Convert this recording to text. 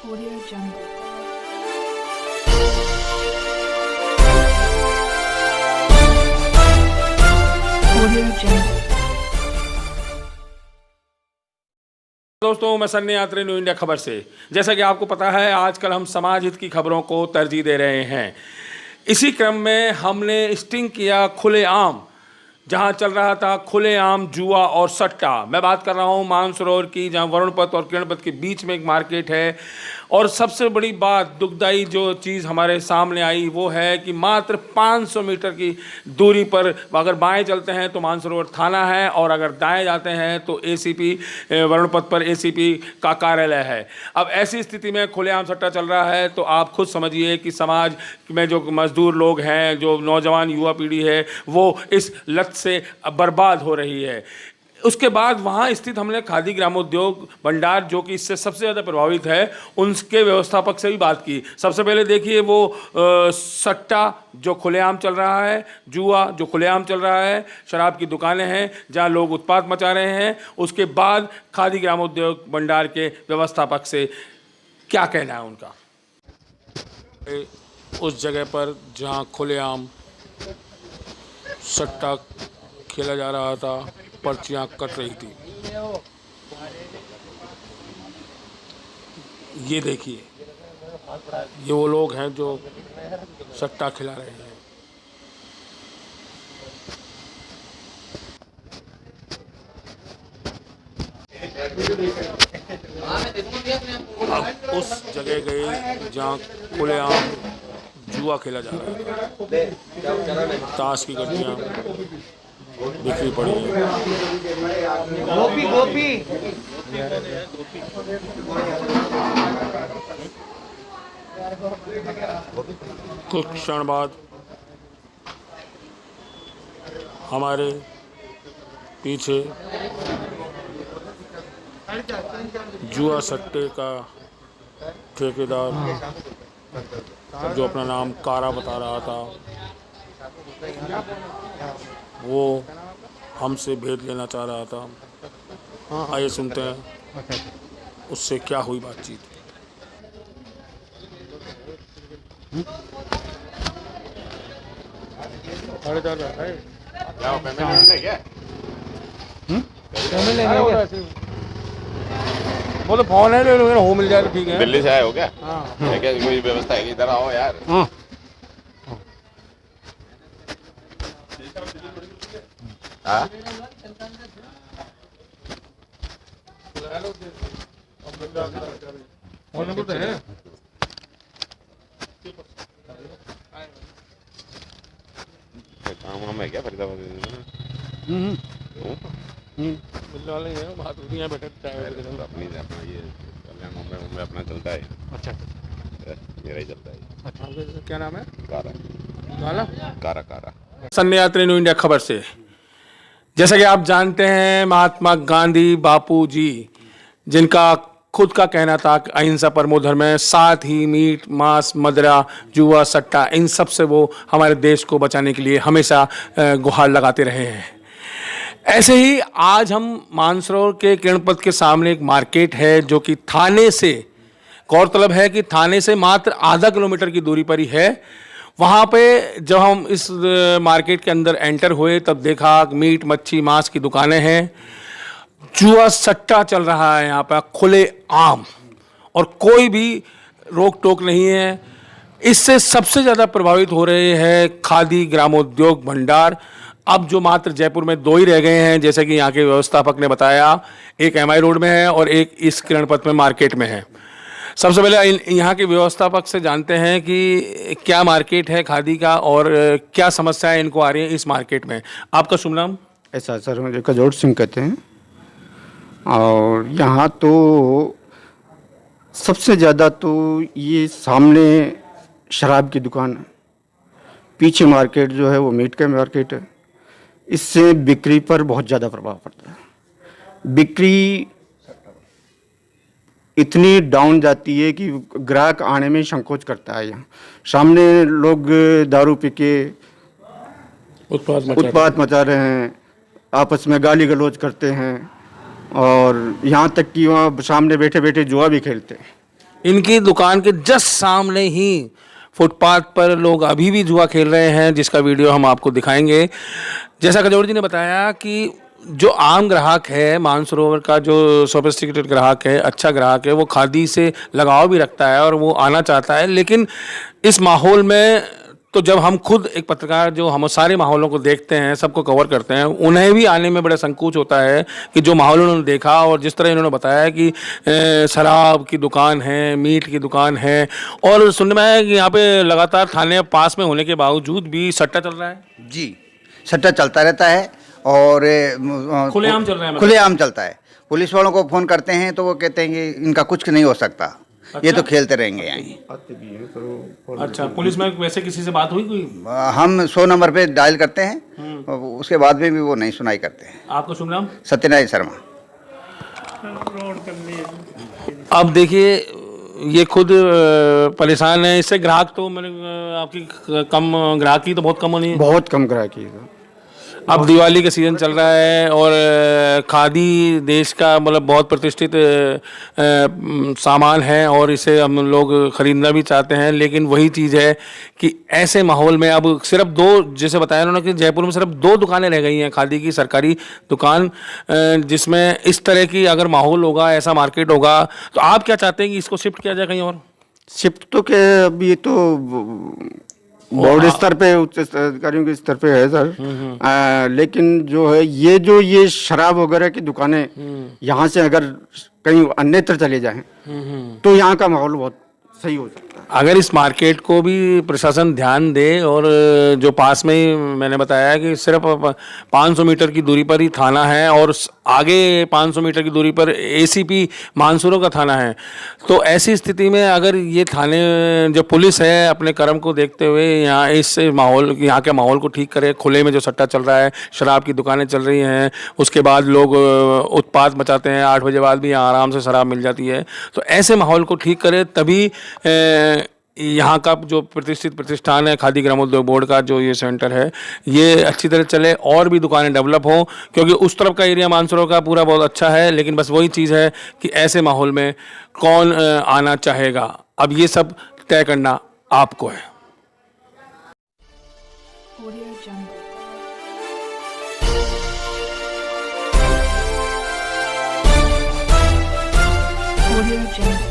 Audio Jungle. Audio Jungle. दोस्तों, मैं सन्नी यात्री न्यू इंडिया खबर से। जैसा कि आपको पता है, आजकल हम समाज हित की खबरों को तरजीह दे रहे हैं। इसी क्रम में हमने स्टिंग किया खुलेआम, जहां चल रहा था खुलेआम जुआ और सट्टा। मैं बात कर रहा हूं मानसरोवर की, जहां वरुणपत और किरणपत के बीच में एक मार्केट है। और सबसे बड़ी बात, दुखदाई जो चीज़ हमारे सामने आई वो है कि मात्र 500 मीटर की दूरी पर अगर बाएं चलते हैं तो मानसरोवर थाना है, और अगर दाएं जाते हैं तो एसीपी वरुणपत पर एसीपी का कार्यालय है। अब ऐसी स्थिति में खुलेआम सट्टा चल रहा है, तो आप खुद समझिए कि समाज में जो मजदूर लोग हैं, जो नौजवान युवा पीढ़ी है, वो इस लत से बर्बाद हो रही है। उसके बाद वहाँ स्थित हमने खादी ग्रामोद्योग भंडार, जो कि इससे सबसे ज़्यादा प्रभावित है, उनके व्यवस्थापक से भी बात की। सबसे पहले देखिए, वो सट्टा जो खुलेआम चल रहा है, जुआ जो खुलेआम चल रहा है, शराब की दुकानें हैं जहाँ लोग उत्पात मचा रहे हैं। उसके बाद खादी ग्रामोद्योग भंडार के व्यवस्थापक से क्या कहना है उनका। उस जगह पर जहाँ खुलेआम सट्टा खेला जा रहा था, पर्चियां कट रही थी। ये देखिए, ये वो लोग हैं जो सट्टा खिला रहे हैं। अब उस जगह गए जहाँ खुलेआम जुआ खेला जा रहा है। ताश की गड्डियाँ बिखरी पड़ी है। गोपी कुछ क्षण बाद हमारे पीछे जुआ सट्टे का ठेकेदार, जो अपना नाम कारा बता रहा था, वो हमसे भेद लेना चाह रहा था। आइए सुनते हैं उससे क्या हुई बातचीत। वो तो फोन है, हो मिल जाए तो ठीक है। दिल्ली से आए हो क्या? है क्या कोई व्यवस्था है? इधर आओ यार। हाँ? काम वाम है क्या फरीदाबाद में? मिलने वाले हैं, बात हो रही है, बैठे चाय अपनी अपना ये कल्याण मुंबई अपना चलता है। अच्छा, मेरा ही चलता है। अच्छा, क्या नाम है? कारा गाला कारा कारा। सन्नी यात्री न्यू इंडिया खबर से। जैसा कि आप जानते हैं, महात्मा गांधी बापू जी, जिनका खुद का कहना था कि अहिंसा परमो धर्म है, साथ ही मीट मांस मदिरा जुआ सट्टा, इन सब से वो हमारे देश को बचाने के लिए हमेशा गुहार लगाते रहे हैं। ऐसे ही आज हम मानसरोवर के किरणपत के सामने एक मार्केट है, जो कि थाने से, गौरतलब है कि थाने से मात्र आधा किलोमीटर की दूरी पर ही है। वहाँ पे जब हम इस मार्केट के अंदर एंटर हुए, तब देखा मीट मच्छी मांस की दुकानें हैं, जुआ सट्टा चल रहा है यहाँ पर खुले आम, और कोई भी रोक टोक नहीं है। इससे सबसे ज़्यादा प्रभावित हो रहे हैं खादी ग्रामोद्योग भंडार। अब जो मात्र जयपुर में 2 ही रह गए हैं, जैसे कि यहाँ के व्यवस्थापक ने बताया, एक एमआई रोड में है और एक इस किरणपत में मार्केट में है। सबसे पहले यहाँ के व्यवस्थापक से जानते हैं कि क्या मार्केट है खादी का और क्या समस्याएं इनको आ रही हैं इस मार्केट में। आपका शुभ नाम? ऐसा सर, मुझे कजोड़ सिंह कहते हैं। और यहाँ तो सबसे ज़्यादा तो ये सामने शराब की दुकान है, पीछे मार्केट जो है वो मीट का मार्केट है। इससे बिक्री पर बहुत ज़्यादा प्रभाव पड़ता है। बिक्री इतनी डाउन जाती है कि ग्राहक आने में संकोच करता है। यहाँ सामने लोग दारू पी के उत्पात मचा रहे हैं, आपस में गाली गलौज करते हैं, और यहाँ तक कि वहाँ सामने बैठे बैठे जुआ भी खेलते हैं। इनकी दुकान के जस्ट सामने ही फुटपाथ पर लोग अभी भी जुआ खेल रहे हैं, जिसका वीडियो हम आपको दिखाएंगे। जैसा कजोड़ जी ने बताया कि जो आम ग्राहक है, मानसरोवर का जो सोफिस्टिकेटेड ग्राहक है, अच्छा ग्राहक है, वो खादी से लगाव भी रखता है और वो आना चाहता है। लेकिन इस माहौल में तो जब हम खुद एक पत्रकार जो हम सारे माहौलों को देखते हैं, सबको कवर करते हैं, उन्हें भी आने में बड़ा संकोच होता है कि जो माहौल उन्होंने देखा और जिस तरह इन्होंने बताया कि शराब की दुकान है, मीट की दुकान है, और सुनने में आया कि यहाँ पे लगातार थाने पास में होने के बावजूद भी सट्टा चल रहा है। जी, सट्टा चलता रहता है और खुलेआम चल रहा है मतलब? खुलेआम चलता है। पुलिस वालों को फ़ोन करते हैं तो वो कहते हैं कि इनका कुछ नहीं हो सकता, ये तो खेलते रहेंगे यहाँ। अच्छा, पुलिस में वैसे किसी से बात हुई कोई? हम 100 नंबर पे डायल करते हैं, उसके बाद में भी वो नहीं सुनाई करते हैं। आपका शुभ नाम? सत्यनारायण शर्मा। अब देखिए, ये खुद परेशान है, इससे ग्राहक तो मैंने आपकी कम ग्राहकी तो बहुत कम होनी है। बहुत कम ग्राहकी है। अब दिवाली का सीज़न चल रहा है और खादी देश का मतलब बहुत प्रतिष्ठित सामान है और इसे हम लोग ख़रीदना भी चाहते हैं। लेकिन वही चीज़ है कि ऐसे माहौल में अब सिर्फ 2, जैसे बताया उन्होंने कि जयपुर में सिर्फ 2 दुकानें रह गई हैं खादी की, सरकारी दुकान, जिसमें इस तरह की अगर माहौल होगा, ऐसा मार्केट होगा, तो आप क्या चाहते हैं कि इसको शिफ्ट किया जाए कहीं और? शिफ्ट तो क्या, अब ये तो बोर्ड स्तर पे, उच्च अधिकारियों के स्तर पे है सर। लेकिन जो है ये शराब वगैरह की दुकानें यहाँ से अगर कहीं अन्यत्र चले जाएं तो यहाँ का माहौल बहुत सही हो सकता है। अगर इस मार्केट को भी प्रशासन ध्यान दे और जो पास में ही मैंने बताया कि सिर्फ 500 मीटर की दूरी पर ही थाना है और आगे 500 मीटर की दूरी पर एसीपी मानसूरों का थाना है, तो ऐसी स्थिति में अगर ये थाने जो पुलिस है अपने कर्म को देखते हुए यहाँ इस माहौल, यहाँ के माहौल को ठीक करे, खुले में जो सट्टा चल रहा है, शराब की दुकानें चल रही हैं, उसके बाद लोग उत्पात मचाते हैं, 8 बजे बाद भी यहाँ आराम से शराब मिल जाती है, तो ऐसे माहौल को ठीक करे तभी यहाँ का जो प्रतिष्ठित प्रतिष्ठान है खादी ग्रामोद्योग बोर्ड का जो ये सेंटर है, ये अच्छी तरह चले और भी दुकानें डेवलप हों, क्योंकि उस तरफ का एरिया मानसरोवर का पूरा बहुत अच्छा है। लेकिन बस वही चीज़ है कि ऐसे माहौल में कौन आना चाहेगा, अब ये सब तय करना आपको है। Audio Jungle. Audio Jungle.